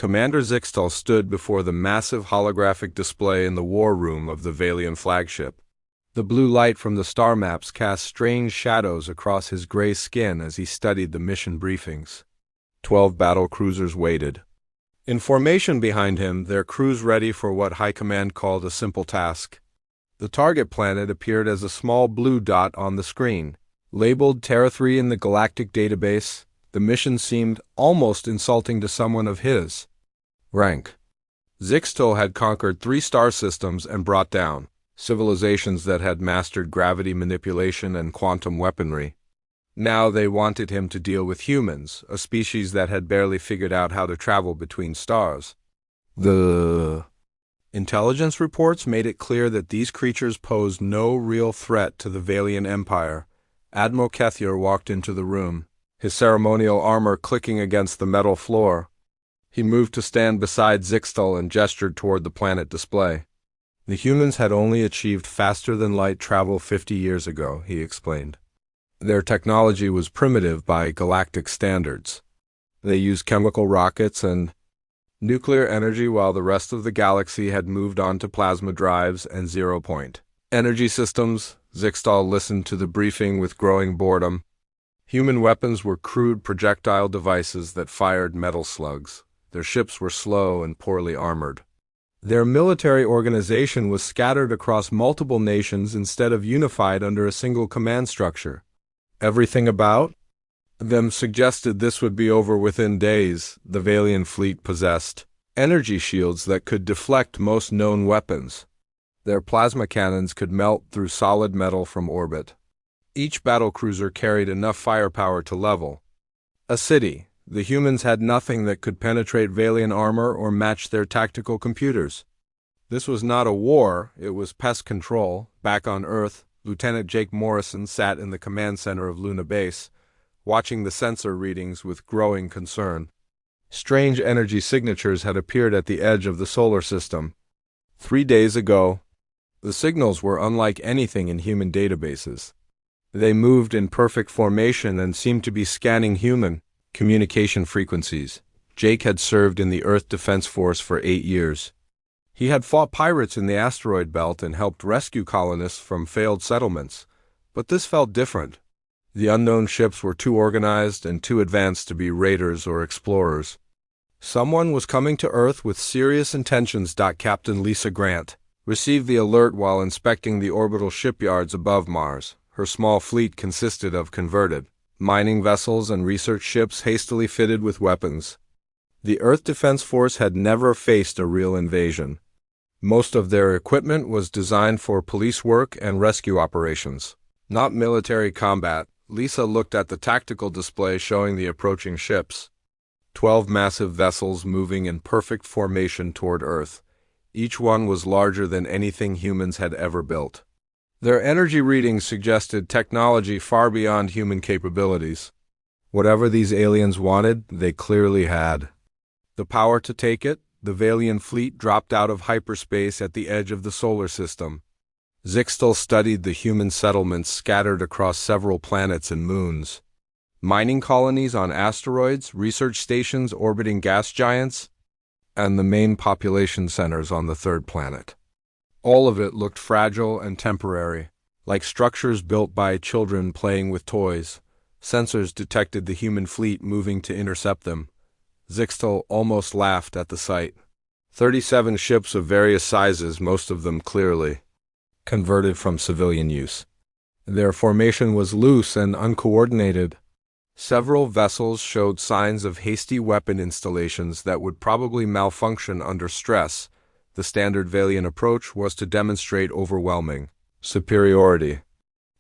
Commander Zixtal stood before the massive holographic display in the war room of the Veian flagship. The blue light from the star maps cast strange shadows across his gray skin as he studied the mission briefings. 12 battle cruisers waited. In formation behind him, their crews ready for what High Command called a simple task. The target planet appeared as a small blue dot on the screen. Labeled Terra 3 in the Galactic database, the mission seemed almost insulting to someone of his rank. Zixtal had conquered 3 star systems and brought down civilizations that had mastered gravity manipulation and quantum weaponry. Now they wanted him to deal with humans, a species that had barely figured out how to travel between stars. The intelligence reports made it clear that these creatures posed no real threat to the Veian Empire. Admiral Kethier walked into the room, his ceremonial armor clicking against the metal floor. He moved to stand beside Zixtal and gestured toward the planet display. The humans had only achieved faster-than-light travel 50 years ago, he explained. Their technology was primitive by galactic standards. They used chemical rockets and nuclear energy while the rest of the galaxy had moved on to plasma drives and zero-point energy systems. Zixtal listened to the briefing with growing boredom. Human weapons were crude projectile devices that fired metal slugs. Their ships were slow and poorly armored. Their military organization was scattered across multiple nations instead of unified under a single command structure. Everything about them suggested this would be over within days. The Veian fleet possessed energy shields that could deflect most known weapons. Their plasma cannons could melt through solid metal from orbit. Each battlecruiser carried enough firepower to level a city. The humans had nothing that could penetrate Veian armor or match their tactical computers. This was not a war, it was pest control. Back on Earth, Lieutenant Jake Morrison sat in the command center of Luna Base, watching the sensor readings with growing concern. Strange energy signatures had appeared at the edge of the solar system. 3 days ago, the signals were unlike anything in human databases. They moved in perfect formation and seemed to be scanning human communication frequencies. Jake had served in the Earth Defense Force for 8 years. He had fought pirates in the asteroid belt and helped rescue colonists from failed settlements. But this felt different. The unknown ships were too organized and too advanced to be raiders or explorers. Someone was coming to Earth with serious intentions. Captain Lisa Grant received the alert while inspecting the orbital shipyards above Mars. Her small fleet consisted of converted mining vessels and research ships hastily fitted with weapons. The Earth Defense Force had never faced a real invasion. Most of their equipment was designed for police work and rescue operations, not military combat. Lisa looked at the tactical display showing the approaching ships. 12 massive vessels moving in perfect formation toward Earth. Each one was larger than anything humans had ever built. Their energy readings suggested technology far beyond human capabilities. Whatever these aliens wanted, they clearly had the power to take it. The Veian fleet dropped out of hyperspace at the edge of the solar system. Zixtal studied the human settlements scattered across several planets and moons. Mining colonies on asteroids, research stations orbiting gas giants, and the main population centers on the third planet. All of it looked fragile and temporary, like structures built by children playing with toys. Sensors detected the human fleet moving to intercept them. Zixtal almost laughed at the sight. 37 ships of various sizes, most of them clearly converted from civilian use. Their formation was loose and uncoordinated. Several vessels showed signs of hasty weapon installations that would probably malfunction under stress. The standard Veian approach was to demonstrate overwhelming superiority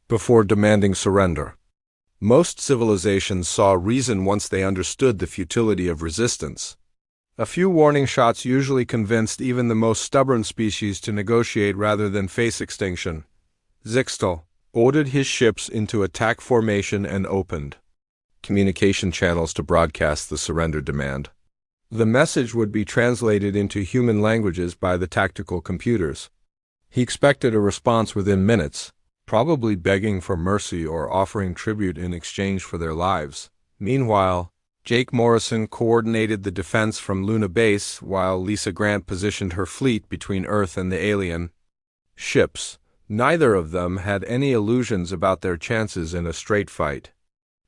before demanding surrender. Most civilizations saw reason once they understood the futility of resistance. A few warning shots usually convinced even the most stubborn species to negotiate rather than face extinction. Zixtal ordered his ships into attack formation and opened communication channels to broadcast the surrender demand. The message would be translated into human languages by the tactical computers. He expected a response within minutes, probably begging for mercy or offering tribute in exchange for their lives. Meanwhile, Jake Morrison coordinated the defense from Luna Base, while Lisa Grant positioned her fleet between Earth and the alien ships. Neither of them had any illusions about their chances in a straight fight.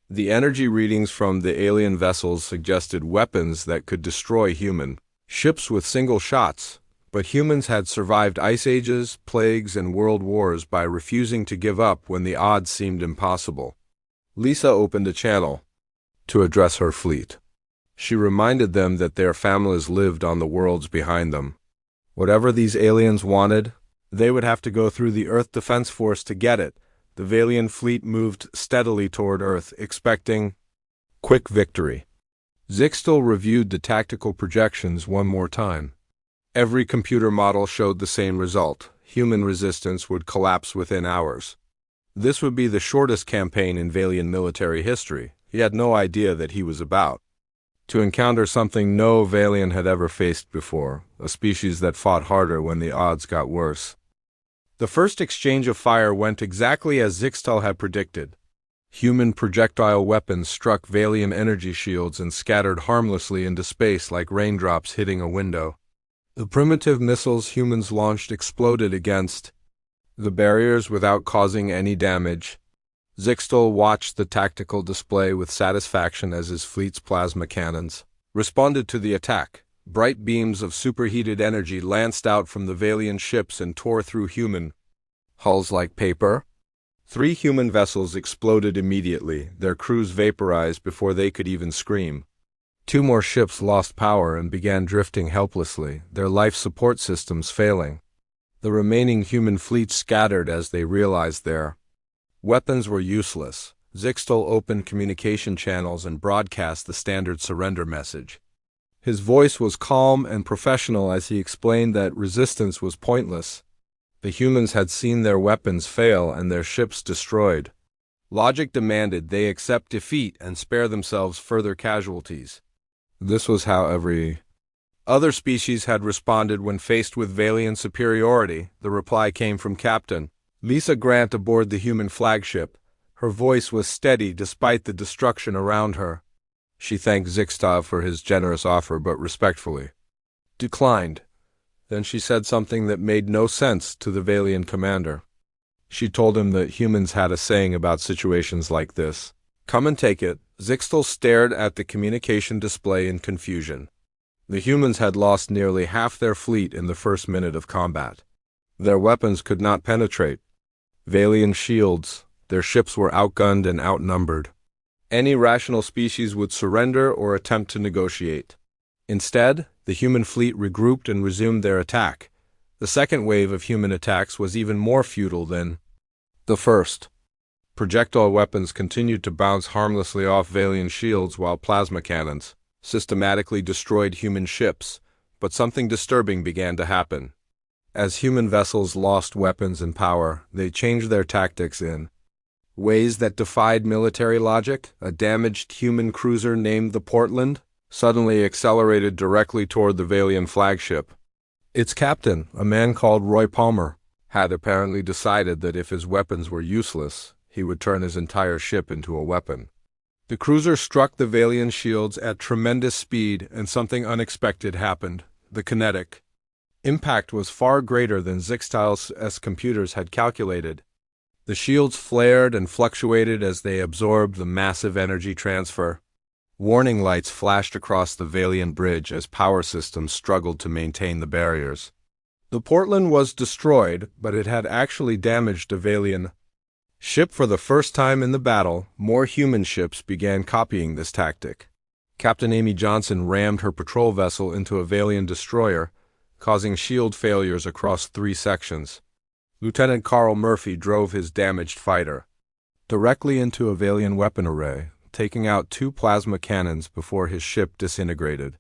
The energy readings from the alien vessels suggested weapons that could destroy human ships with single shots, but humans had survived ice ages, plagues, and world wars by refusing to give up when the odds seemed impossible. Lisa opened a channel to address her fleet. She reminded them that their families lived on the worlds behind them. Whatever these aliens wanted, they would have to go through the Earth Defense Force to get it. The Veian fleet moved steadily toward Earth, expecting quick victory. Zixtal reviewed the tactical projections one more time. Every computer model showed the same result. Human resistance would collapse within hours. This would be the shortest campaign in Veian military history. He had no idea that he was about to encounter something no Veian had ever faced before, a species that fought harder when the odds got worse. The first exchange of fire went exactly as Zixtal had predicted. Human projectile weapons struck Veian energy shields and scattered harmlessly into space like raindrops hitting a window. The primitive missiles humans launched exploded against the barriers without causing any damage. Zixtal watched the tactical display with satisfaction as his fleet's plasma cannons responded to the attack. Bright beams of superheated energy lanced out from the Veian ships and tore through human hulls like paper. 3 human vessels exploded immediately, their crews vaporized before they could even scream. 2 more ships lost power and began drifting helplessly, their life support systems failing. The remaining human fleet scattered as they realized their weapons were useless. Zixtal opened communication channels and broadcast the standard surrender message. His voice was calm and professional as he explained that resistance was pointless. The humans had seen their weapons fail and their ships destroyed. Logic demanded they accept defeat and spare themselves further casualties. This was how every other species had responded when faced with Veian superiority. The reply came from Captain Lisa Grant aboard the human flagship. Her voice was steady despite the destruction around her. She thanked Zixtal for his generous offer but respectfully declined. Then she said something that made no sense to the Veian commander. She told him that humans had a saying about situations like this. Come and take it. Zixtal stared at the communication display in confusion. The humans had lost nearly half their fleet in the first minute of combat. Their weapons could not penetrate Veian shields. Their ships were outgunned and outnumbered. Any rational species would surrender or attempt to negotiate. Instead, the human fleet regrouped and resumed their attack. The second wave of human attacks was even more futile than the first. Projectile weapons continued to bounce harmlessly off Veian shields while plasma cannons systematically destroyed human ships, but something disturbing began to happen. As human vessels lost weapons and power, they changed their tactics in ways that defied military logic. A damaged human cruiser named the Portland suddenly accelerated directly toward the Veian flagship. Its captain, a man called Roy Palmer, had apparently decided that if his weapons were useless, he would turn his entire ship into a weapon. The cruiser struck the Veian shields at tremendous speed, and something unexpected happened. The kinetic impact was far greater than Zixtal's computers had calculated. The shields flared and fluctuated as they absorbed the massive energy transfer. Warning lights flashed across the Veian bridge as power systems struggled to maintain the barriers. The Portland was destroyed, but it had actually damaged a Veian ship for the first time in the battle. More human ships began copying this tactic. Captain Amy Johnson rammed her patrol vessel into a Veian destroyer, causing shield failures across 3 sections. Lieutenant Carl Murphy drove his damaged fighter directly into a Veian weapon array, taking out 2 plasma cannons before his ship disintegrated.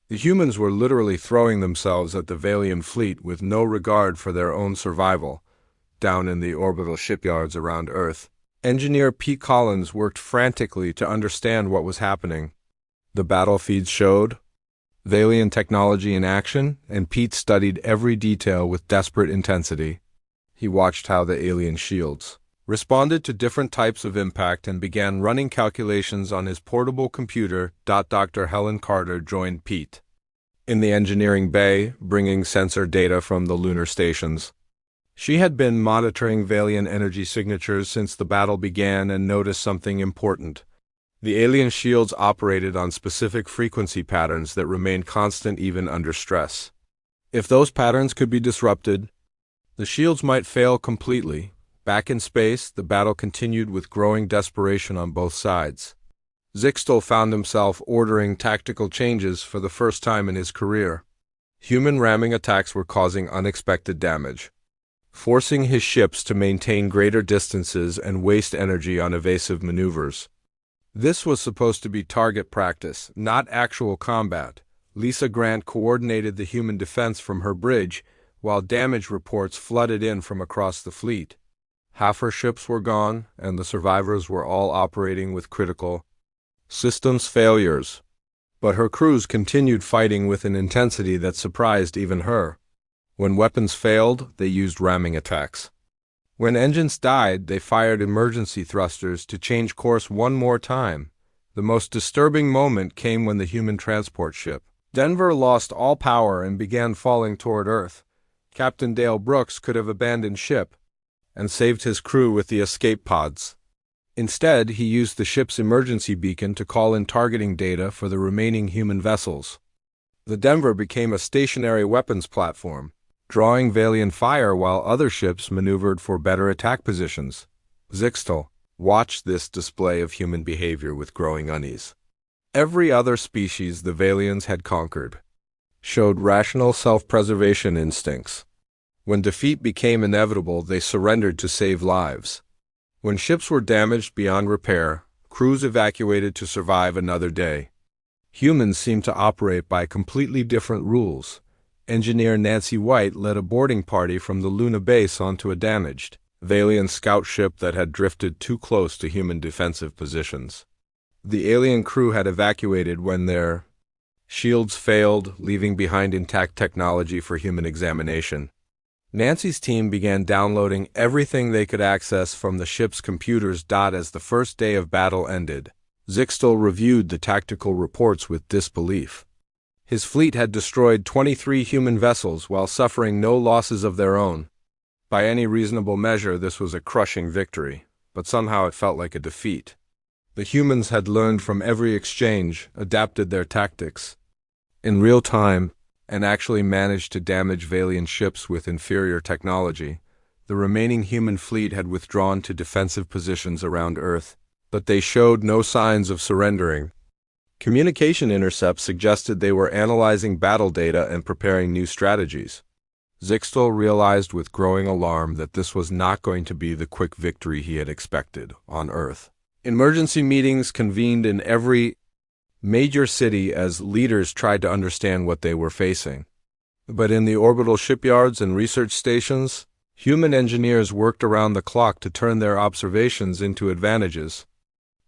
The humans were literally throwing themselves at the Veian fleet with no regard for their own survival. Down in the orbital shipyards around Earth, engineer Pete Collins worked frantically to understand what was happening. The battle feeds showed Veian technology in action, and Pete studied every detail with desperate intensity. He watched how the alien shields responded to different types of impact and began running calculations on his portable computer. Dr. Helen Carter joined Pete in the engineering bay, bringing sensor data from the lunar stations. She had been monitoring Veian energy signatures since the battle began and noticed something important. The alien shields operated on specific frequency patterns that remained constant even under stress. If those patterns could be disrupted, the shields might fail completely. Back in space, the battle continued with growing desperation on both sides. Zixtel found himself ordering tactical changes for the first time in his career. Human ramming attacks were causing unexpected damage, forcing his ships to maintain greater distances and waste energy on evasive maneuvers. This was supposed to be target practice, not actual combat. Lisa Grant coordinated the human defense from her bridge, while damage reports flooded in from across the fleet. Half her ships were gone, and the survivors were all operating with critical systems failures. But her crews continued fighting with an intensity that surprised even her. When weapons failed, they used ramming attacks. When engines died, they fired emergency thrusters to change course one more time. The most disturbing moment came when the human transport ship Denver lost all power and began falling toward Earth. Captain Dale Brooks could have abandoned ship and saved his crew with the escape pods. Instead, he used the ship's emergency beacon to call in targeting data for the remaining human vessels. The Denver became a stationary weapons platform, drawing Veian fire while other ships maneuvered for better attack positions. Zixtel watched this display of human behavior with growing unease. Every other species the Veians had conquered showed rational self-preservation instincts. When defeat became inevitable, they surrendered to save lives. When ships were damaged beyond repair, crews evacuated to survive another day. Humans seemed to operate by completely different rules. Engineer Nancy White led a boarding party from the Luna base onto a damaged Veian scout ship that had drifted too close to human defensive positions. The alien crew had evacuated when their shields failed, leaving behind intact technology for human examination. Nancy's team began downloading everything they could access from the ship's computers. As the first day of battle ended, Zixtel reviewed the tactical reports with disbelief. His fleet had destroyed 23 human vessels while suffering no losses of their own. By any reasonable measure, this was a crushing victory, but somehow it felt like a defeat. The humans had learned from every exchange, adapted their tactics in real time, and actually managed to damage Veian ships with inferior technology. The remaining human fleet had withdrawn to defensive positions around Earth, but they showed no signs of surrendering. Communication intercepts suggested they were analyzing battle data and preparing new strategies. Zixtel realized with growing alarm that this was not going to be the quick victory he had expected on Earth. Emergency meetings convened in every major city as leaders tried to understand what they were facing. But in the orbital shipyards and research stations, human engineers worked around the clock to turn their observations into advantages.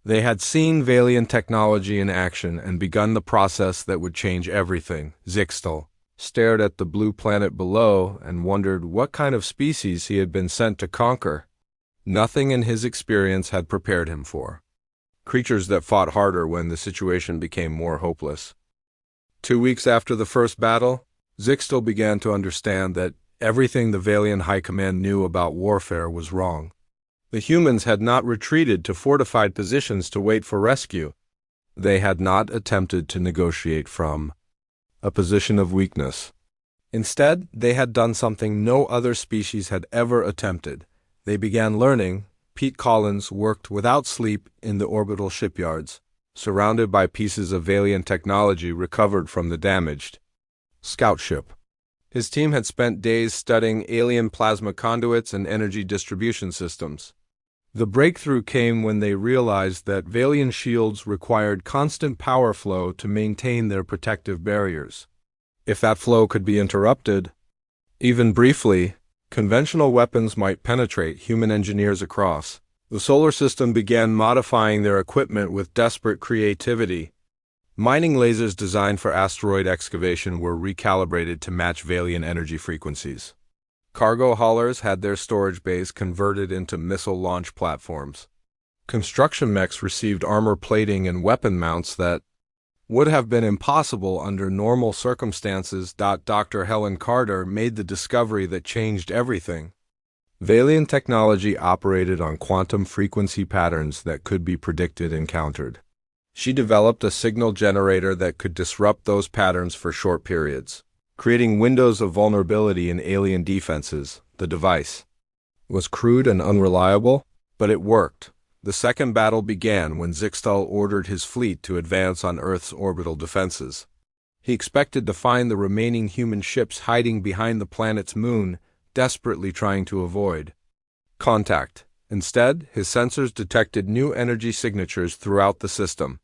They had seen Veian technology in action and begun the process that would change everything. Zixtel stared at the blue planet below and wondered what kind of species he had been sent to conquer. Nothing in his experience had prepared him for creatures that fought harder when the situation became more hopeless. 2 weeks after the first battle, Zixtel began to understand that everything the Veian High Command knew about warfare was wrong. The humans had not retreated to fortified positions to wait for rescue. They had not attempted to negotiate from a position of weakness. Instead, they had done something no other species had ever attempted. They began learning. Pete Collins worked without sleep in the orbital shipyards, surrounded by pieces of Veian technology recovered from the damaged scout ship. His team had spent days studying alien plasma conduits and energy distribution systems. The breakthrough came when they realized that Veian shields required constant power flow to maintain their protective barriers. If that flow could be interrupted, even briefly, conventional weapons might penetrate human engineers across. The solar system began modifying their equipment with desperate creativity. Mining lasers designed for asteroid excavation were recalibrated to match Veian energy frequencies. Cargo haulers had their storage bays converted into missile launch platforms. Construction mechs received armor plating and weapon mounts that would have been impossible under normal circumstances. Dr. Helen Carter made the discovery that changed everything. Veian technology operated on quantum frequency patterns that could be predicted and countered. She developed a signal generator that could disrupt those patterns for short periods, creating windows of vulnerability in alien defenses. The device was crude and unreliable, but it worked. The second battle began when Zixtal ordered his fleet to advance on Earth's orbital defenses. He expected to find the remaining human ships hiding behind the planet's moon, desperately trying to avoid contact. Instead, his sensors detected new energy signatures throughout the system.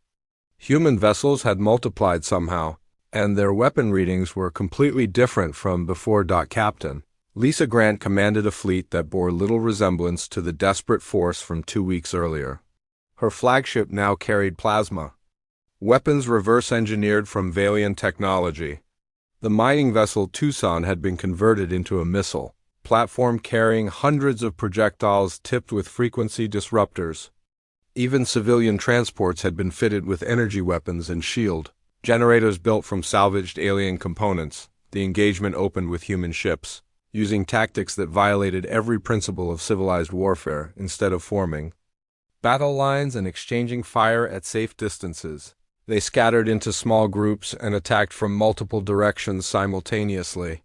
Human vessels had multiplied somehow, and their weapon readings were completely different from before. Captain Lisa Grant commanded a fleet that bore little resemblance to the desperate force from 2 weeks earlier. Her flagship now carried plasma weapons reverse-engineered from Veian technology. The mining vessel Tucson had been converted into a missile platform carrying hundreds of projectiles tipped with frequency disruptors. Even civilian transports had been fitted with energy weapons and shield generators built from salvaged alien components. The engagement opened with human ships, using tactics that violated every principle of civilized warfare. Instead of forming battle lines and exchanging fire at safe distances, they scattered into small groups and attacked from multiple directions simultaneously.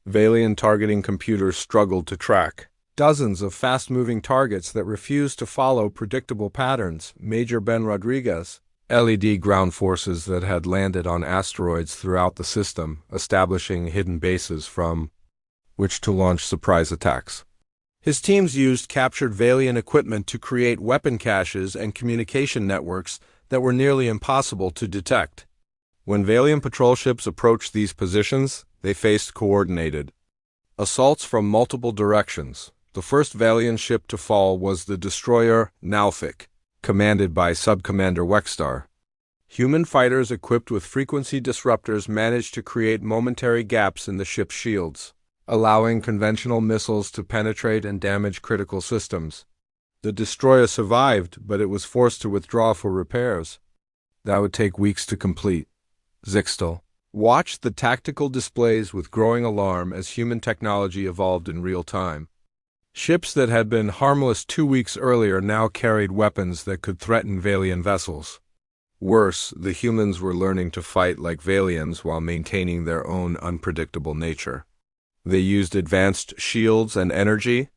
Veian targeting computers struggled to track dozens of fast-moving targets that refused to follow predictable patterns. Major Ben Rodriguez LED ground forces that had landed on asteroids throughout the system, establishing hidden bases from which to launch surprise attacks. His teams used captured Veian equipment to create weapon caches and communication networks that were nearly impossible to detect. When Veian patrol ships approached these positions, they faced coordinated assaults from multiple directions. The first Veian ship to fall was the destroyer Nalfic, commanded by Subcommander Wexstar. Human fighters equipped with frequency disruptors managed to create momentary gaps in the ship's shields, allowing conventional missiles to penetrate and damage critical systems. The destroyer survived, but it was forced to withdraw for repairs. That would take weeks to complete. Zixtal watched the tactical displays with growing alarm as human technology evolved in real time. Ships that had been harmless 2 weeks earlier now carried weapons that could threaten Veian vessels. Worse, the humans were learning to fight like Veians while maintaining their own unpredictable nature. They used advanced shields and energy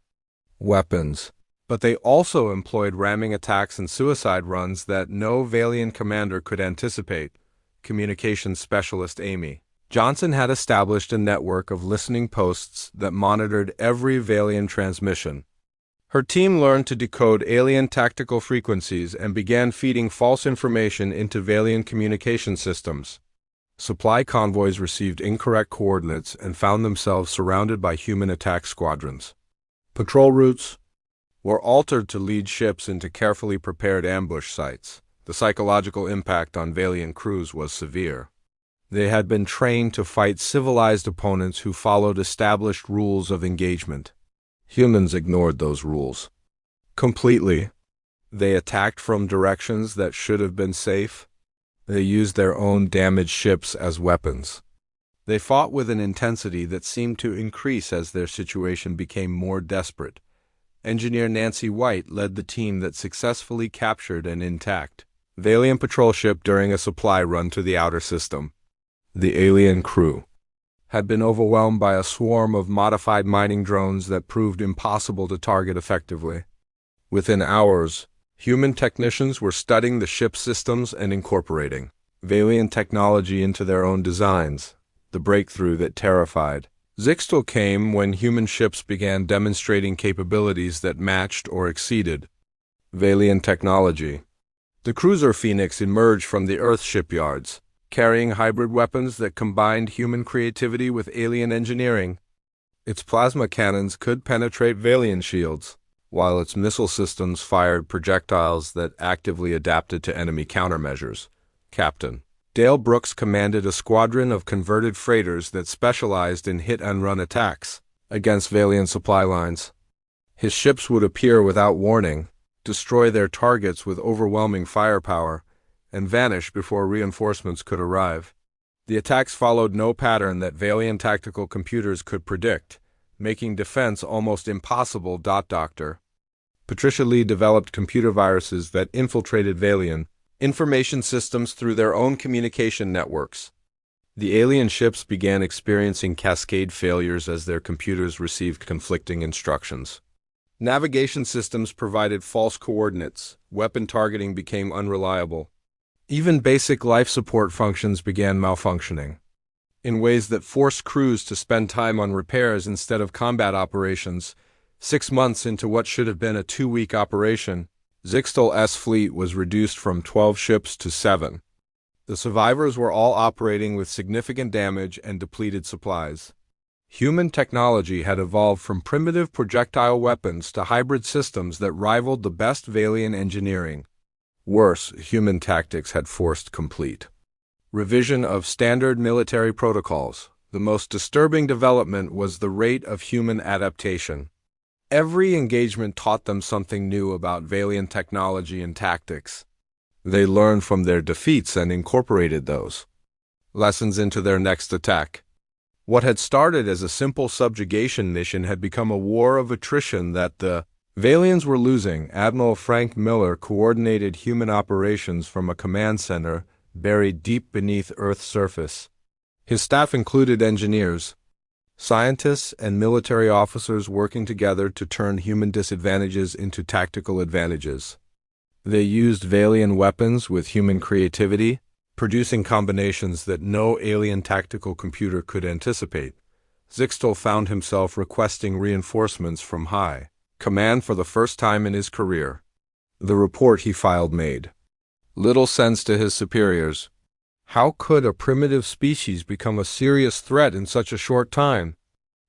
weapons, but they also employed ramming attacks and suicide runs that no Veian commander could anticipate. Communications specialist Amy Johnson had established a network of listening posts that monitored every Veian transmission. Her team learned to decode alien tactical frequencies and began feeding false information into Veian communication systems. Supply convoys received incorrect coordinates and found themselves surrounded by human attack squadrons. Patrol routes were altered to lead ships into carefully prepared ambush sites. The psychological impact on Veian crews was severe. They had been trained to fight civilized opponents who followed established rules of engagement. Humans ignored those rules completely. They attacked from directions that should have been safe. They used their own damaged ships as weapons. They fought with an intensity that seemed to increase as their situation became more desperate. Engineer Nancy White led the team that successfully captured an intact Veian patrol ship during a supply run to the outer system. The alien crew had been overwhelmed by a swarm of modified mining drones that proved impossible to target effectively. Within hours, human technicians were studying the ship's systems and incorporating Veian technology into their own designs, the breakthrough that terrified. Zixtal came when human ships began demonstrating capabilities that matched or exceeded Veian technology. The cruiser Phoenix emerged from the Earth shipyards, carrying hybrid weapons that combined human creativity with alien engineering. Its plasma cannons could penetrate Veian shields, while its missile systems fired projectiles that actively adapted to enemy countermeasures. Captain Dale Brooks commanded a squadron of converted freighters that specialized in hit-and-run attacks. against Veian supply lines. His ships would appear without warning, destroy their targets with overwhelming firepower, and vanish before reinforcements could arrive. The attacks followed no pattern that Veian tactical computers could predict, making defense almost impossible. Dr. Patricia Lee developed computer viruses that infiltrated Veian information systems through their own communication networks. The alien ships began experiencing cascade failures as their computers received conflicting instructions. Navigation systems provided false coordinates, weapon targeting became unreliable. Even basic life support functions began malfunctioning, in ways that forced crews to spend time on repairs instead of combat operations. 6 months into what should have been a 2-week operation, Zixtal's fleet was reduced from 12 ships to 7. The survivors were all operating with significant damage and depleted supplies. Human technology had evolved from primitive projectile weapons to hybrid systems that rivaled the best Veian engineering. Worse, human tactics had forced complete revision of standard military protocols. The most disturbing development was the rate of human adaptation. Every engagement taught them something new about Veian technology and tactics. They learned from their defeats and incorporated those lessons into their next attack. What had started as a simple subjugation mission had become a war of attrition that the Veians were losing. Admiral Frank Miller coordinated human operations from a command center buried deep beneath Earth's surface. His staff included engineers, scientists, and military officers working together to turn human disadvantages into tactical advantages. They used Veian weapons with human creativity, producing combinations that no alien tactical computer could anticipate. Zixtal found himself requesting reinforcements from high command for the first time in his career. The report he filed made little sense to his superiors. How could a primitive species become a serious threat in such a short time?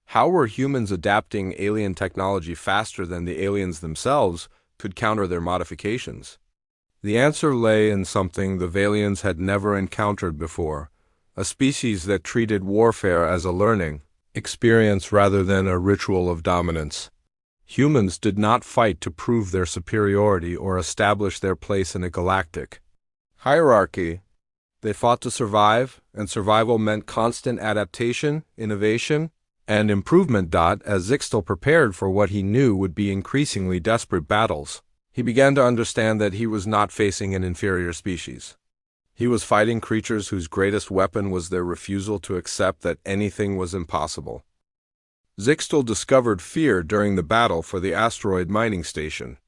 How were humans adapting alien technology faster than the aliens themselves could counter their modifications? The answer lay in something the Veians had never encountered before, a species that treated warfare as a learning experience rather than a ritual of dominance. Humans did not fight to prove their superiority or establish their place in a galactic hierarchy. They fought to survive, and survival meant constant adaptation, innovation, and improvement. As Zixtal prepared for what he knew would be increasingly desperate battles, he began to understand that he was not facing an inferior species. He was fighting creatures whose greatest weapon was their refusal to accept that anything was impossible. Zixtal discovered fear during the battle for the asteroid mining station.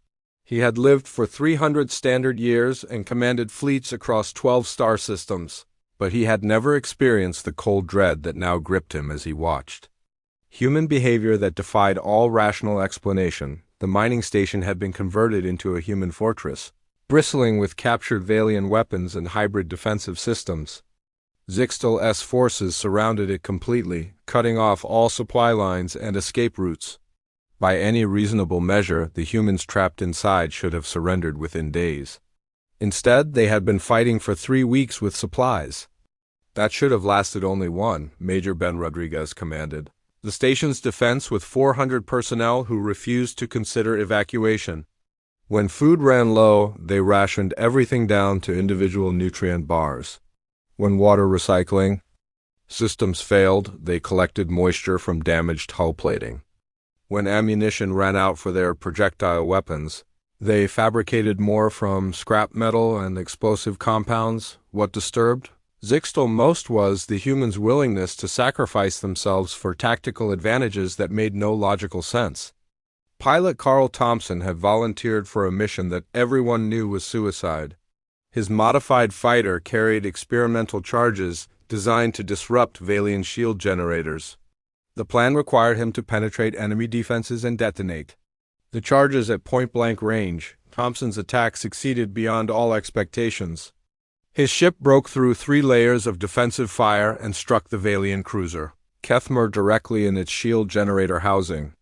He had lived for 300 standard years and commanded fleets across 12 star systems, but he had never experienced the cold dread that now gripped him as he watched human behavior that defied all rational explanation. The mining station had been converted into a human fortress, bristling with captured Veian weapons and hybrid defensive systems. Zixtal's forces surrounded it completely, cutting off all supply lines and escape routes. By any reasonable measure, the humans trapped inside should have surrendered within days. Instead, they had been fighting for 3 weeks with supplies. That should have lasted only one, Major Ben Rodriguez commanded. The station's defense with 400 personnel who refused to consider evacuation. When food ran low, they rationed everything down to individual nutrient bars. When water recycling systems failed, they collected moisture from damaged hull plating. When ammunition ran out for their projectile weapons, they fabricated more from scrap metal and explosive compounds. What disturbed Zixtal most was the humans' willingness to sacrifice themselves for tactical advantages that made no logical sense. Pilot Carl Thompson had volunteered for a mission that everyone knew was suicide. His modified fighter carried experimental charges designed to disrupt Veian shield generators. The plan required him to penetrate enemy defenses and detonate the charges at point-blank range. Thompson's attack succeeded beyond all expectations. His ship broke through 3 layers of defensive fire and struck the Veian cruiser Kethmer directly in its shield generator housing.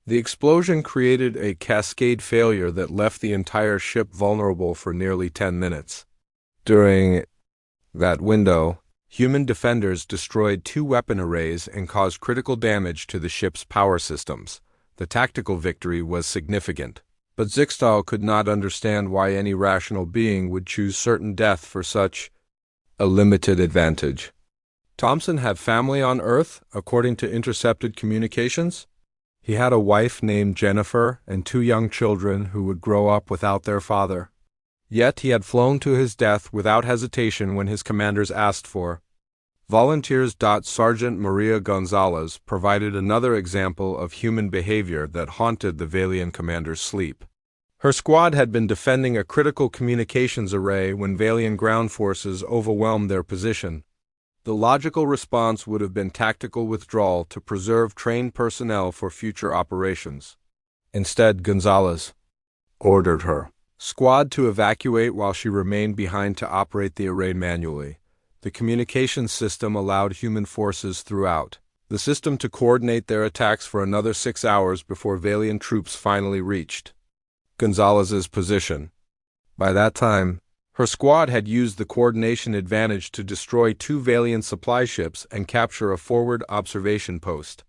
The explosion created a cascade failure that left the entire ship vulnerable for nearly 10 minutes. During that window, Human defenders destroyed 2 weapon arrays and caused critical damage to the ship's power systems. The tactical victory was significant, but Zixtal could not understand why any rational being would choose certain death for such a limited advantage. Thompson had family on Earth, according to intercepted communications. He had a wife named Jennifer and 2 young children who would grow up without their father. Yet he had flown to his death without hesitation when his commanders asked for volunteers. Sergeant Maria Gonzalez provided another example of human behavior that haunted the Veian commander's sleep. Her squad had been defending a critical communications array when Veian ground forces overwhelmed their position. The logical response would have been tactical withdrawal to preserve trained personnel for future operations. Instead, Gonzalez ordered her squad to evacuate while she remained behind to operate the array manually. The communications system allowed human forces throughout the system to coordinate their attacks for another 6 hours before Veian troops finally reached Gonzalez's position. By that time, her squad had used the coordination advantage to destroy 2 Veian supply ships and capture a forward observation post.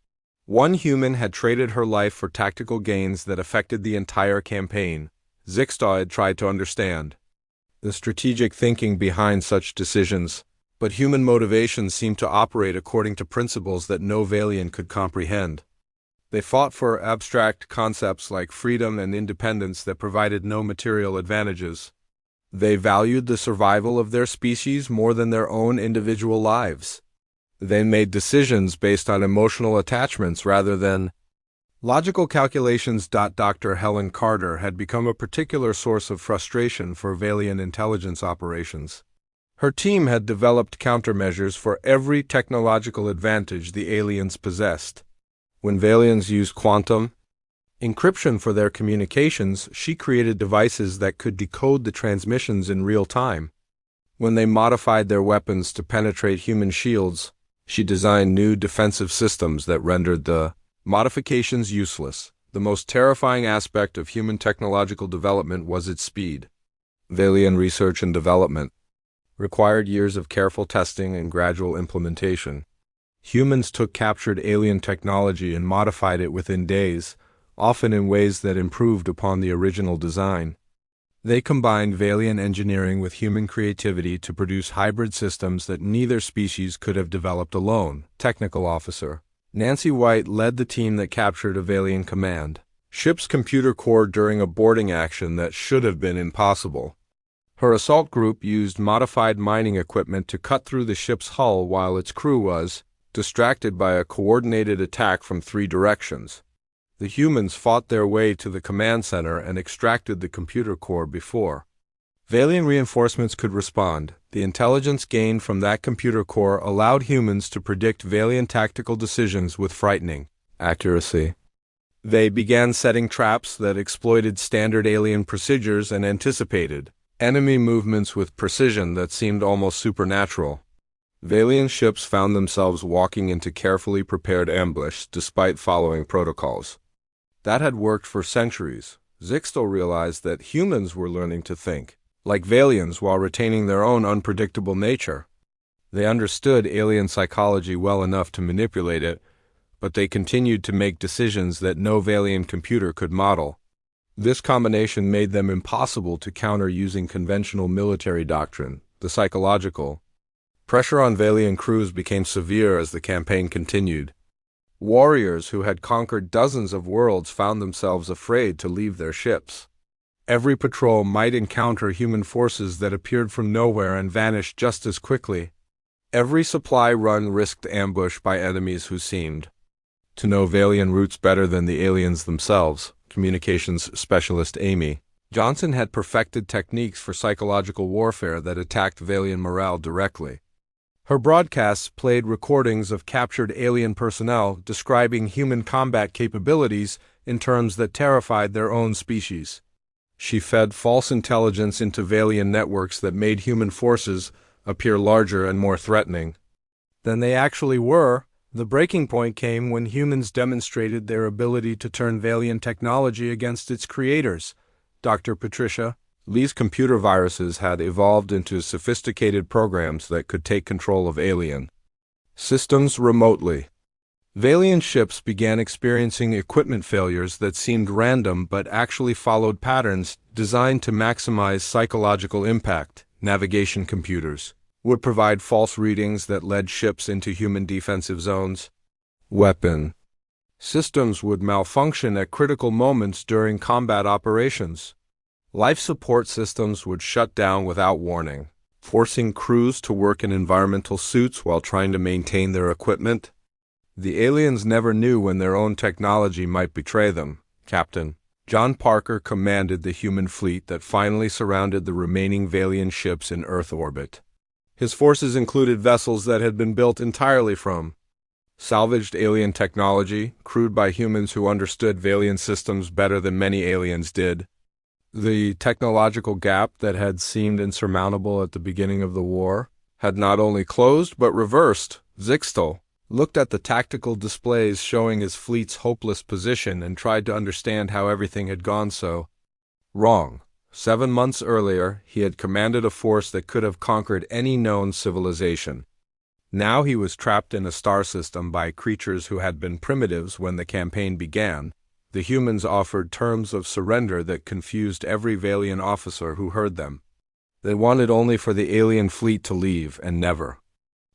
One human had traded her life for tactical gains that affected the entire campaign. Zixtal had tried to understand the strategic thinking behind such decisions, but human motivations seemed to operate according to principles that no Veian could comprehend. They fought for abstract concepts like freedom and independence that provided no material advantages. They valued the survival of their species more than their own individual lives. They made decisions based on emotional attachments rather than logical calculations. Dr. Helen Carter had become a particular source of frustration for Veian intelligence operations. Her team had developed countermeasures for every technological advantage the aliens possessed. When Veians used quantum encryption for their communications, she created devices that could decode the transmissions in real time. When they modified their weapons to penetrate human shields, she designed new defensive systems that rendered the modifications useless. The most terrifying aspect of human technological development was its speed. Veian research and development required years of careful testing and gradual implementation. Humans took captured alien technology and modified it within days, often in ways that improved upon the original design. They combined Veian engineering with human creativity to produce hybrid systems that neither species could have developed alone. Technical Officer Nancy White led the team that captured a Veian command ship's computer core during a boarding action that should have been impossible. Her assault group used modified mining equipment to cut through the ship's hull while its crew was distracted by a coordinated attack from 3 directions. The humans fought their way to the command center and extracted the computer core before Veian reinforcements could respond. The intelligence gained from that computer core allowed humans to predict Veian tactical decisions with frightening accuracy. They began setting traps that exploited standard alien procedures and anticipated enemy movements with precision that seemed almost supernatural. Veian ships found themselves walking into carefully prepared ambush despite following protocols that had worked for centuries. Zixtal realized that humans were learning to think like Veians while retaining their own unpredictable nature. They understood alien psychology well enough to manipulate it, but they continued to make decisions that no Veian computer could model. This combination made them impossible to counter using conventional military doctrine. The psychological pressure on Veian crews became severe as the campaign continued. Warriors who had conquered dozens of worlds found themselves afraid to leave their ships. Every patrol might encounter human forces that appeared from nowhere and vanished just as quickly. Every supply run risked ambush by enemies who seemed to know Veian routes better than the aliens themselves. Communications specialist Amy Johnson had perfected techniques for psychological warfare that attacked Veian morale directly. Her broadcasts played recordings of captured alien personnel describing human combat capabilities in terms that terrified their own species. She fed false intelligence into Veian networks that made human forces appear larger and more threatening than they actually were. The breaking point came when humans demonstrated their ability to turn Veian technology against its creators. Dr. Patricia Lee's computer viruses had evolved into sophisticated programs that could take control of alien systems remotely. Veian ships began experiencing equipment failures that seemed random but actually followed patterns designed to maximize psychological impact. Navigation computers would provide false readings that led ships into human defensive zones. Weapon systems would malfunction at critical moments during combat operations. Life support systems would shut down without warning, forcing crews to work in environmental suits while trying to maintain their equipment. The aliens never knew when their own technology might betray them. Captain John Parker commanded the human fleet that finally surrounded the remaining Veian ships in Earth orbit. His forces included vessels that had been built entirely from salvaged alien technology, crewed by humans who understood Veian systems better than many aliens did. The technological gap that had seemed insurmountable at the beginning of the war had not only closed but reversed. Zixtel looked at the tactical displays showing his fleet's hopeless position and tried to understand how everything had gone so wrong. 7 months earlier, he had commanded a force that could have conquered any known civilization. Now he was trapped in a star system by creatures who had been primitives when the campaign began. The humans offered terms of surrender that confused every Veian officer who heard them. They wanted only for the alien fleet to leave and never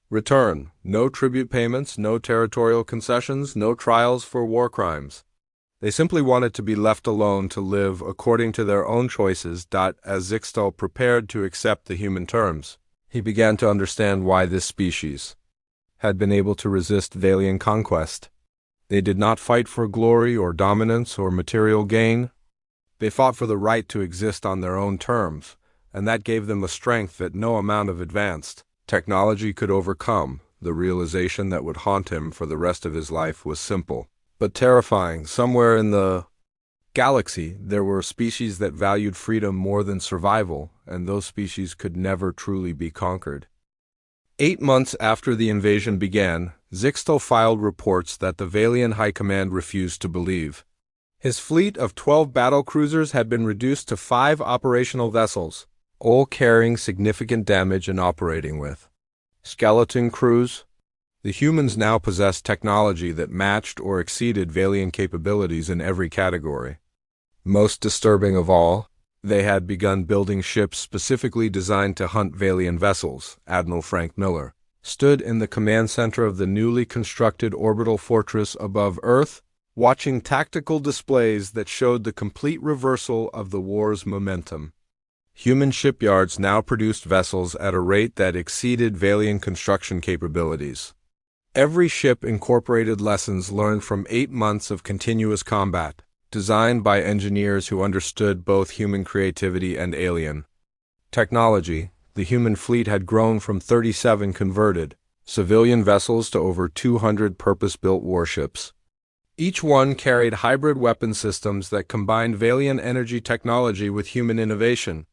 return. No tribute payments, no territorial concessions, no trials for war crimes. They simply wanted to be left alone to live according to their own choices. As Zixtel prepared to accept the human terms, he began to understand why this species had been able to resist Veian conquest. They did not fight for glory or dominance or material gain. They fought for the right to exist on their own terms, and that gave them a strength that no amount of advanced technology could overcome. The realization that would haunt him for the rest of his life was simple but terrifying. Somewhere in the galaxy, there were species that valued freedom more than survival, and those species could never truly be conquered. 8 months after the invasion began, Zixtel filed reports that the Veian High Command refused to believe. His fleet of 12 battle cruisers had been reduced to 5 operational vessels, all carrying significant damage and operating with skeleton crews. The humans now possessed technology that matched or exceeded Veian capabilities in every category. Most disturbing of all, they had begun building ships specifically designed to hunt Veian vessels. Admiral Frank Miller stood in the command center of the newly constructed orbital fortress above Earth, watching tactical displays that showed the complete reversal of the war's momentum. Human shipyards now produced vessels at a rate that exceeded Veian construction capabilities. Every ship incorporated lessons learned from 8 months of continuous combat, designed by engineers who understood both human creativity and alien technology. The human fleet had grown from 37 converted civilian vessels to over 200 purpose-built warships. Each one carried hybrid weapon systems that combined Veian energy technology with human innovation.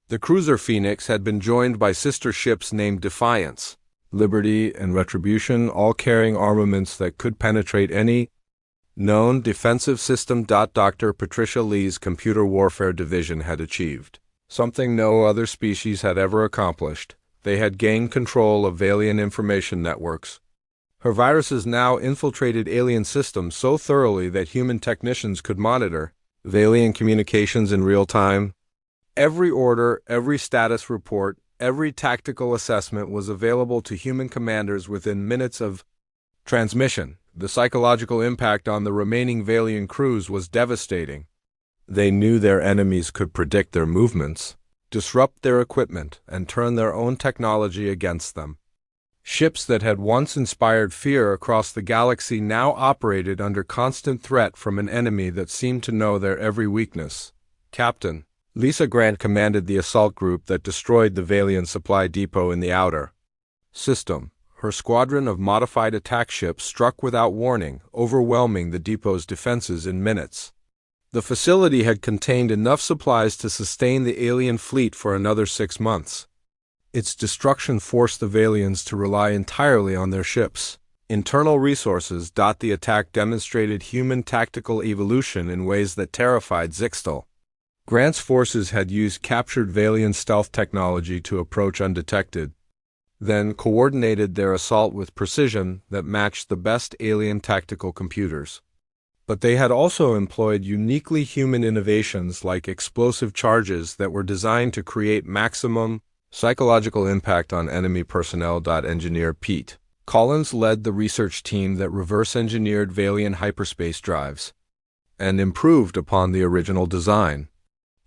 The cruiser Phoenix had been joined by sister ships named Defiance, Liberty, and Retribution, all carrying armaments that could penetrate any known defensive system. Dr. Patricia Lee's Computer Warfare Division had achieved something no other species had ever accomplished. They had gained control of Veian information networks. Her viruses now infiltrated alien systems so thoroughly that human technicians could monitor Veian communications in real time. Every order, every status report, every tactical assessment was available to human commanders within minutes of transmission. The psychological impact on the remaining Veian crews was devastating. They knew their enemies could predict their movements, disrupt their equipment, and turn their own technology against them. Ships that had once inspired fear across the galaxy now operated under constant threat from an enemy that seemed to know their every weakness. Captain Lisa Grant commanded the assault group that destroyed the Veian supply depot in the outer system. Her squadron of modified attack ships struck without warning, overwhelming the depot's defenses in minutes. The facility had contained enough supplies to sustain the alien fleet for another 6 months. Its destruction forced the Veians to rely entirely on their ships' internal resources. The attack demonstrated human tactical evolution in ways that terrified Zixtel. Grant's forces had used captured Veian stealth technology to approach undetected, then coordinated their assault with precision that matched the best alien tactical computers. But they had also employed uniquely human innovations like explosive charges that were designed to create maximum psychological impact on enemy personnel. Engineer Pete Collins led the research team that reverse-engineered Veian hyperspace drives and improved upon the original design.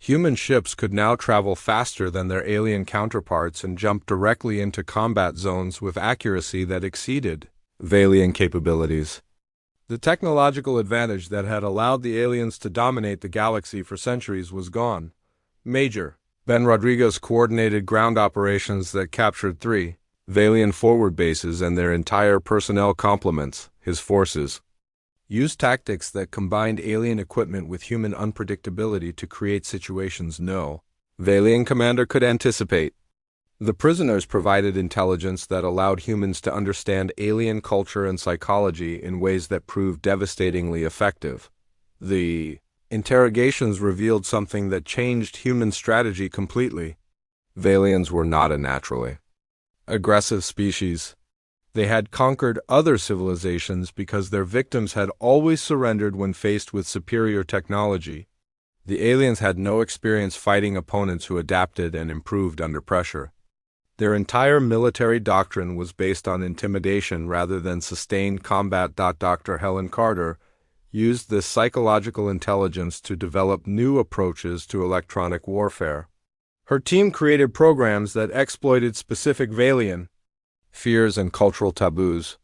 Human ships could now travel faster than their alien counterparts and jump directly into combat zones with accuracy that exceeded Veian capabilities. The technological advantage that had allowed the aliens to dominate the galaxy for centuries was gone. Major Ben Rodriguez coordinated ground operations that captured 3 Veian forward bases and their entire personnel complements, his forces. Used tactics that combined alien equipment with human unpredictability to create situations no Veian commander could anticipate. The prisoners provided intelligence that allowed humans to understand alien culture and psychology in ways that proved devastatingly effective. The interrogations revealed something that changed human strategy completely. Veians were not a naturally aggressive species. They had conquered other civilizations because their victims had always surrendered when faced with superior technology. The aliens had no experience fighting opponents who adapted and improved under pressure. Their entire military doctrine was based on intimidation rather than sustained combat. Dr. Helen Carter used this psychological intelligence to develop new approaches to electronic warfare. Her team created programs that exploited specific Veian fears and cultural taboos.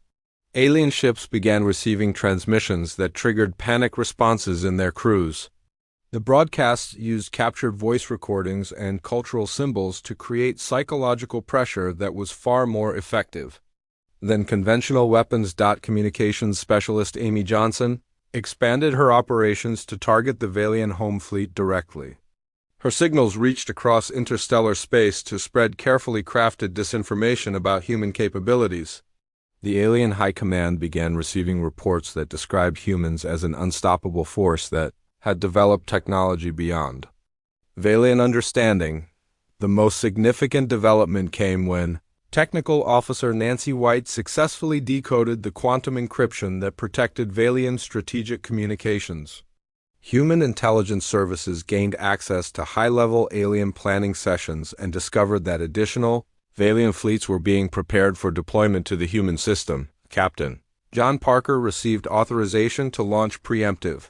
Alien ships began receiving transmissions that triggered panic responses in their crews. The broadcasts used captured voice recordings and cultural symbols to create psychological pressure that was far more effective than conventional weapons. Communications specialist Amy Johnson expanded her operations to target the Veian home fleet directly. Her signals reached across interstellar space to spread carefully crafted disinformation about human capabilities. The alien high command began receiving reports that described humans as an unstoppable force that had developed technology beyond Veian understanding. The most significant development came when Technical Officer Nancy White successfully decoded the quantum encryption that protected Veian strategic communications. Human intelligence services gained access to high-level alien planning sessions and discovered that additional Veian fleets were being prepared for deployment to the human system. Captain John Parker received authorization to launch preemptive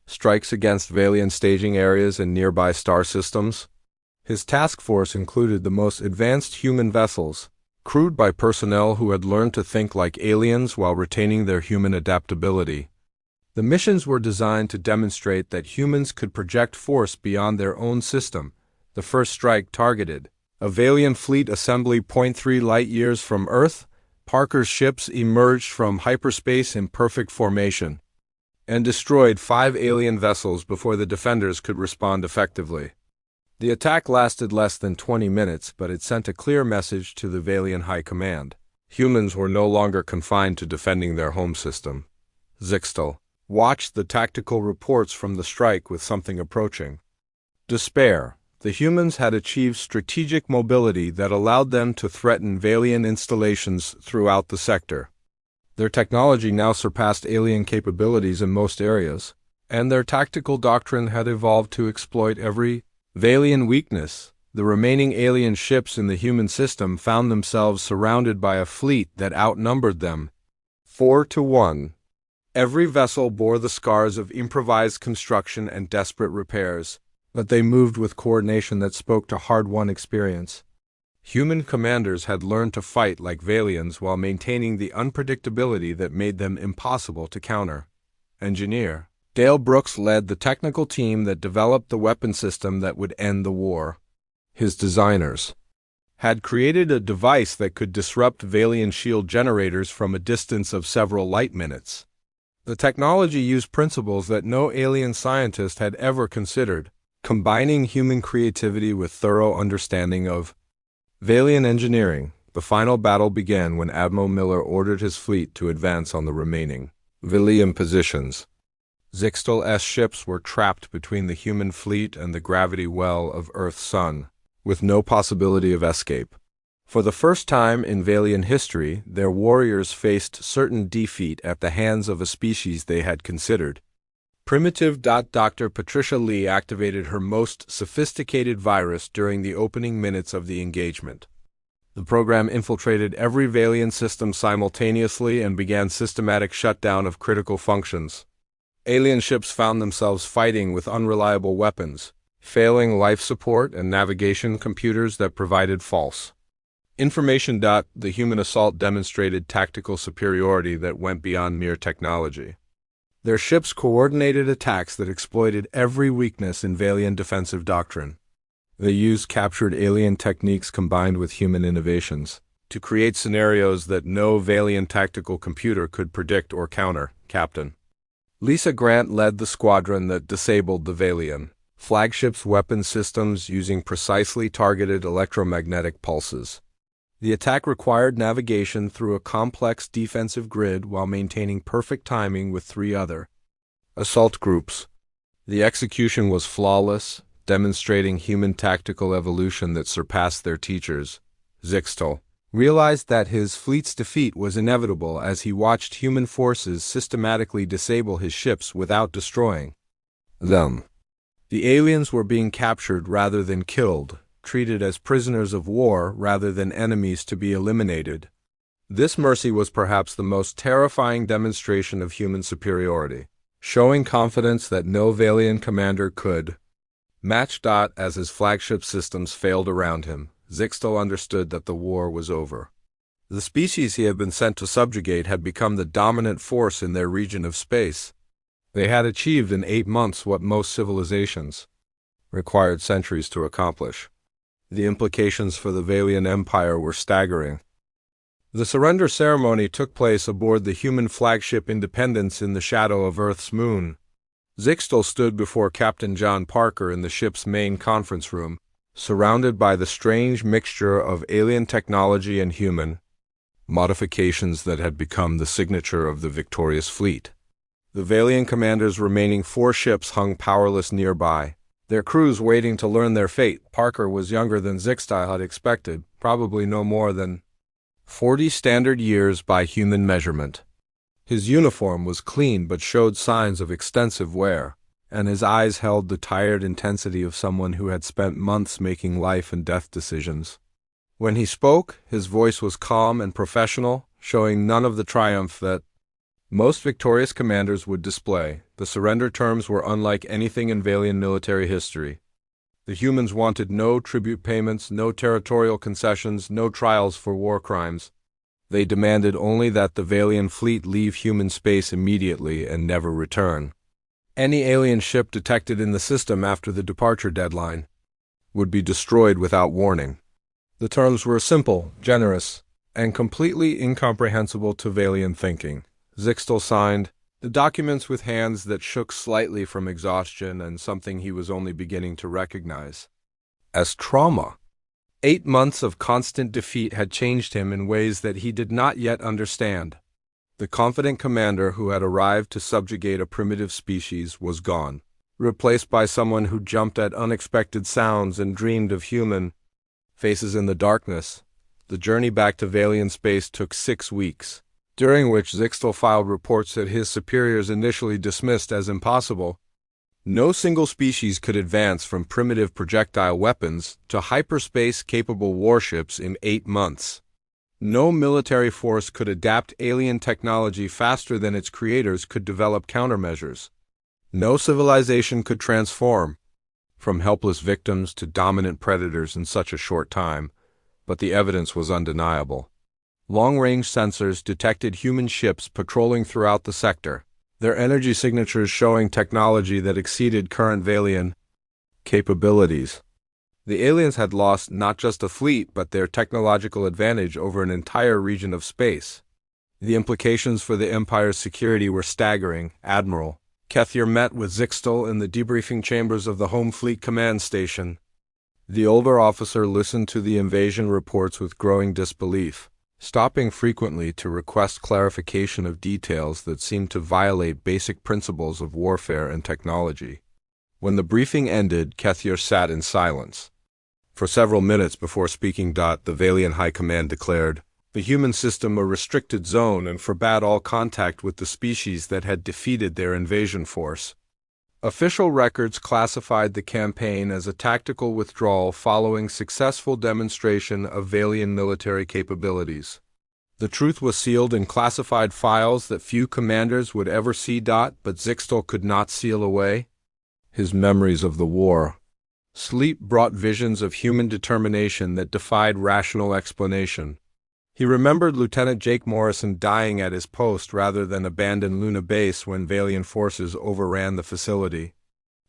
strikes against Veian staging areas and nearby star systems. His task force included the most advanced human vessels, crewed by personnel who had learned to think like aliens while retaining their human adaptability. The missions were designed to demonstrate that humans could project force beyond their own system. The first strike targeted a Veian fleet assembly 0.3 light-years from Earth. Parker's ships emerged from hyperspace in perfect formation and destroyed 5 alien vessels before the defenders could respond effectively. The attack lasted less than 20 minutes, but it sent a clear message to the Veian High Command. Humans were no longer confined to defending their home system. Zixtal watched the tactical reports from the strike with something approaching despair. The humans had achieved strategic mobility that allowed them to threaten Veian installations throughout the sector. Their technology now surpassed alien capabilities in most areas, and their tactical doctrine had evolved to exploit every Veian weakness. The remaining alien ships in the human system found themselves surrounded by a fleet that outnumbered them 4-1. Every vessel bore the scars of improvised construction and desperate repairs, but they moved with coordination that spoke to hard-won experience. Human commanders had learned to fight like Veians while maintaining the unpredictability that made them impossible to counter. Engineer Dale Brooks led the technical team that developed the weapon system that would end the war. His designers had created a device that could disrupt Veian shield generators from a distance of several light minutes. The technology used principles that no alien scientist had ever considered, combining human creativity with thorough understanding of Veian engineering. The final battle began when Admiral Miller ordered his fleet to advance on the remaining Veian positions. Zixtal's ships were trapped between the human fleet and the gravity well of Earth's sun, with no possibility of escape. For the first time in Veian history, their warriors faced certain defeat at the hands of a species they had considered primitive. Dr. Patricia Lee activated her most sophisticated virus during the opening minutes of the engagement. The program infiltrated every Veian system simultaneously and began systematic shutdown of critical functions. Alien ships found themselves fighting with unreliable weapons, failing life support and navigation computers that provided false information. The human assault demonstrated tactical superiority that went beyond mere technology. Their ships coordinated attacks that exploited every weakness in Veian defensive doctrine. They used captured alien techniques combined with human innovations to create scenarios that no Veian tactical computer could predict or counter. Captain Lisa Grant led the squadron that disabled the Veian flagship's weapon systems using precisely targeted electromagnetic pulses. The attack required navigation through a complex defensive grid while maintaining perfect timing with 3 other assault groups. The execution was flawless, demonstrating human tactical evolution that surpassed their teachers. Zixtal realized that his fleet's defeat was inevitable as he watched human forces systematically disable his ships without destroying them. The aliens were being captured rather than killed, treated as prisoners of war rather than enemies to be eliminated. This mercy was perhaps the most terrifying demonstration of human superiority, showing confidence that no Veian commander could match. As his flagship systems failed around him, Zixtal understood that the war was over. The species he had been sent to subjugate had become the dominant force in their region of space. They had achieved in 8 months what most civilizations required centuries to accomplish. The implications for the Veian Empire were staggering. The surrender ceremony took place aboard the human flagship Independence in the shadow of Earth's moon. Zixtal stood before Captain John Parker in the ship's main conference room, surrounded by the strange mixture of alien technology and human modifications that had become the signature of the victorious fleet. The Veian commander's remaining 4 ships hung powerless nearby, their crews waiting to learn their fate. Parker was younger than Zixtal had expected, probably no more than 40 standard years by human measurement. His uniform was clean but showed signs of extensive wear, and his eyes held the tired intensity of someone who had spent months making life and death decisions. When he spoke, his voice was calm and professional, showing none of the triumph that most victorious commanders would display. The surrender terms were unlike anything in Veian military history. The humans wanted no tribute payments, no territorial concessions, no trials for war crimes. They demanded only that the Veian fleet leave human space immediately and never return. Any alien ship detected in the system after the departure deadline would be destroyed without warning. The terms were simple, generous, and completely incomprehensible to Veian thinking. Zixtal signed the documents with hands that shook slightly from exhaustion and something he was only beginning to recognize as trauma. 8 months of constant defeat had changed him in ways that he did not yet understand. The confident commander who had arrived to subjugate a primitive species was gone, replaced by someone who jumped at unexpected sounds and dreamed of human faces in the darkness. The journey back to Veian space took 6 weeks, during which Zixtal filed reports that his superiors initially dismissed as impossible. No single species could advance from primitive projectile weapons to hyperspace-capable warships in 8 months. No military force could adapt alien technology faster than its creators could develop countermeasures. No civilization could transform from helpless victims to dominant predators in such a short time, but the evidence was undeniable. Long-range sensors detected human ships patrolling throughout the sector, their energy signatures showing technology that exceeded current Veian capabilities. The aliens had lost not just a fleet but their technological advantage over an entire region of space. The implications for the Empire's security were staggering. Admiral Kethier met with Zixtal in the debriefing chambers of the Home Fleet Command Station. The older officer listened to the invasion reports with growing disbelief. stopping frequently to request clarification of details that seemed to violate basic principles of warfare and technology. When the briefing ended, Kethier sat in silence. For several minutes before speaking, the Veian High Command declared the human system a restricted zone and forbade all contact with the species that had defeated their invasion force. Official records classified the campaign as a tactical withdrawal following successful demonstration of Veian military capabilities. The truth was sealed in classified files that few commanders would ever see. But Zixtal could not seal away his memories of the war. Sleep brought visions of human determination that defied rational explanation. He remembered Lieutenant Jake Morrison dying at his post rather than abandon Luna Base when Veian forces overran the facility.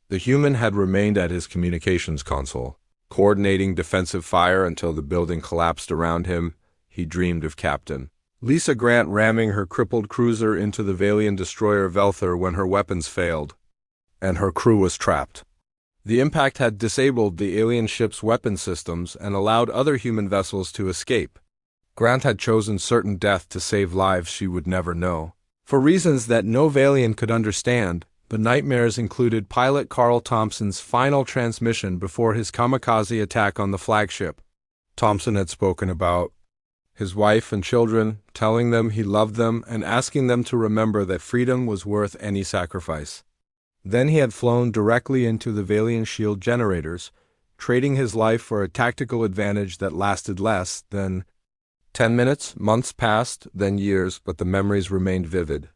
The human had remained at his communications console, coordinating defensive fire until the building collapsed around him. He dreamed of Captain Lisa Grant ramming her crippled cruiser into the Veian destroyer Velthor when her weapons failed, and her crew was trapped. The impact had disabled the alien ship's weapon systems and allowed other human vessels to escape. Grant had chosen certain death to save lives she would never know. For reasons that no Veian could understand, the nightmares included pilot Carl Thompson's final transmission before his kamikaze attack on the flagship. Thompson had spoken about his wife and children, telling them he loved them and asking them to remember that freedom was worth any sacrifice. Then he had flown directly into the Veian shield generators, trading his life for a tactical advantage that lasted less than 10 minutes. Months passed, then years, but the memories remained vivid.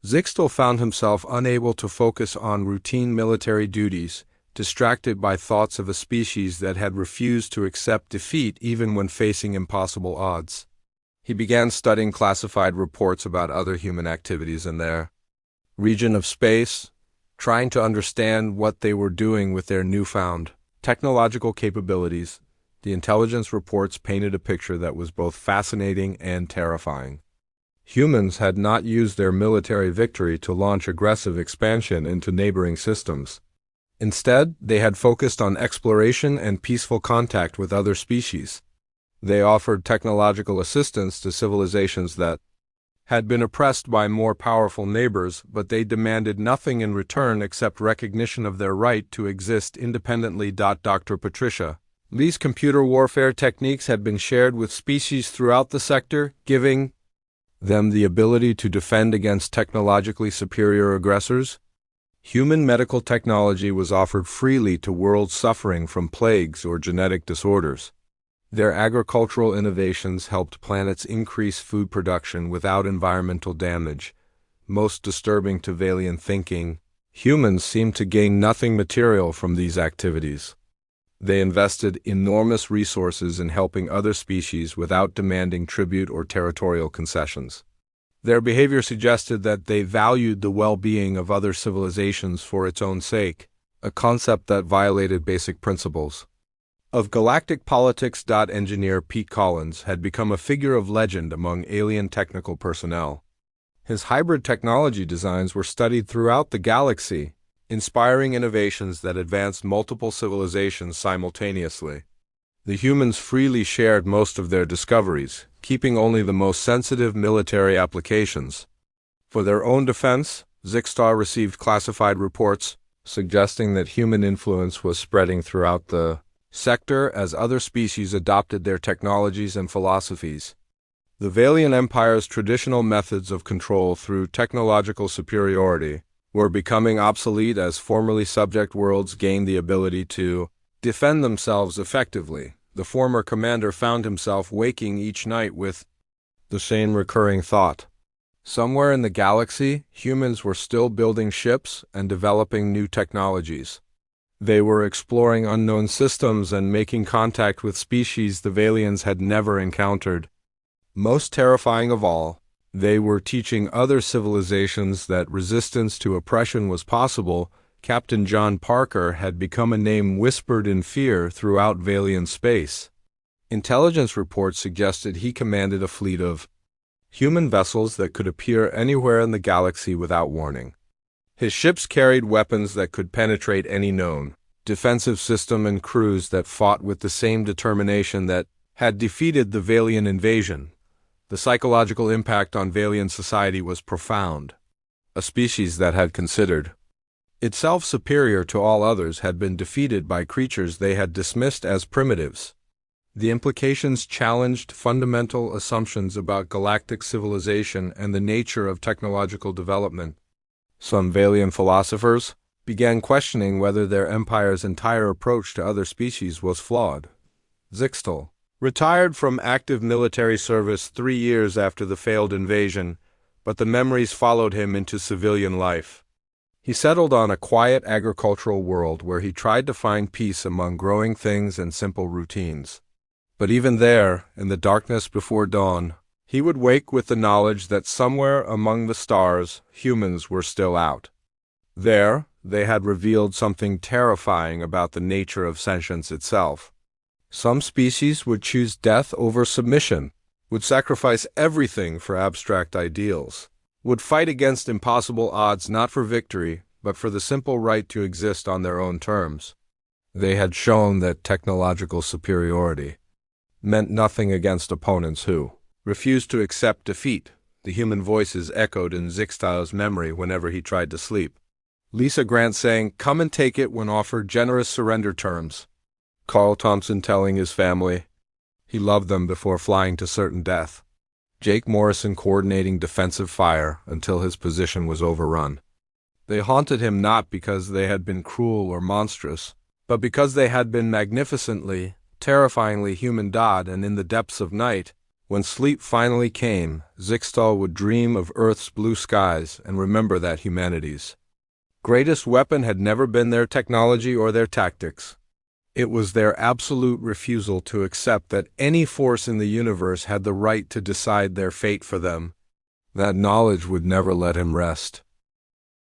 Zixtal found himself unable to focus on routine military duties, distracted by thoughts of a species that had refused to accept defeat even when facing impossible odds. He began studying classified reports about other human activities in their region of space, trying to understand what they were doing with their newfound technological capabilities. The intelligence reports painted a picture that was both fascinating and terrifying. Humans had not used their military victory to launch aggressive expansion into neighboring systems. Instead, they had focused on exploration and peaceful contact with other species. They offered technological assistance to civilizations that had been oppressed by more powerful neighbors, but they demanded nothing in return except recognition of their right to exist independently. Dr. Patricia Lee's computer warfare techniques had been shared with species throughout the sector, giving them the ability to defend against technologically superior aggressors. Human medical technology was offered freely to worlds suffering from plagues or genetic disorders. Their agricultural innovations helped planets increase food production without environmental damage. Most disturbing to Veian thinking, humans seemed to gain nothing material from these activities. They invested enormous resources in helping other species without demanding tribute or territorial concessions. Their behavior suggested that they valued the well-being of other civilizations for its own sake, a concept that violated basic principles of galactic politics. Engineer Pete Collins had become a figure of legend among alien technical personnel. His hybrid technology designs were studied throughout the galaxy, inspiring innovations that advanced multiple civilizations simultaneously. The humans freely shared most of their discoveries, keeping only the most sensitive military applications. For their own defense, Zixtal received classified reports suggesting that human influence was spreading throughout the sector as other species adopted their technologies and philosophies. The Veian Empire's traditional methods of control through technological superiority were becoming obsolete as formerly subject worlds gained the ability to defend themselves effectively. The former commander found himself waking each night with the same recurring thought. Somewhere in the galaxy, humans were still building ships and developing new technologies. They were exploring unknown systems and making contact with species the Veians had never encountered. Most terrifying of all, they were teaching other civilizations that resistance to oppression was possible. Captain John Parker had become a name whispered in fear throughout Veian space. Intelligence reports suggested he commanded a fleet of human vessels that could appear anywhere in the galaxy without warning. His ships carried weapons that could penetrate any known defensive system and crews that fought with the same determination that had defeated the Veian invasion. The psychological impact on Veian society was profound. A species that had considered itself superior to all others had been defeated by creatures they had dismissed as primitives. The implications challenged fundamental assumptions about galactic civilization and the nature of technological development. Some Veian philosophers began questioning whether their empire's entire approach to other species was flawed. Zixtal retired from active military service 3 years after the failed invasion, but the memories followed him into civilian life. He settled on a quiet agricultural world where he tried to find peace among growing things and simple routines. But even there, in the darkness before dawn, he would wake with the knowledge that somewhere among the stars, humans were still out. There, they had revealed something terrifying about the nature of sentience itself. Some species would choose death over submission, would sacrifice everything for abstract ideals, would fight against impossible odds not for victory, but for the simple right to exist on their own terms. They had shown that technological superiority meant nothing against opponents who refused to accept defeat. The human voices echoed in Zixtal's memory whenever he tried to sleep. Lisa Grant saying, "Come and take it," when offered generous surrender terms. Carl Thompson telling his family he loved them before flying to certain death. Jake Morrison coordinating defensive fire until his position was overrun. They haunted him not because they had been cruel or monstrous, but because they had been magnificently, terrifyingly human. And in the depths of night, when sleep finally came, Zixtal would dream of Earth's blue skies and remember that humanity's greatest weapon had never been their technology or their tactics. It was their absolute refusal to accept that any force in the universe had the right to decide their fate for them. That knowledge would never let him rest.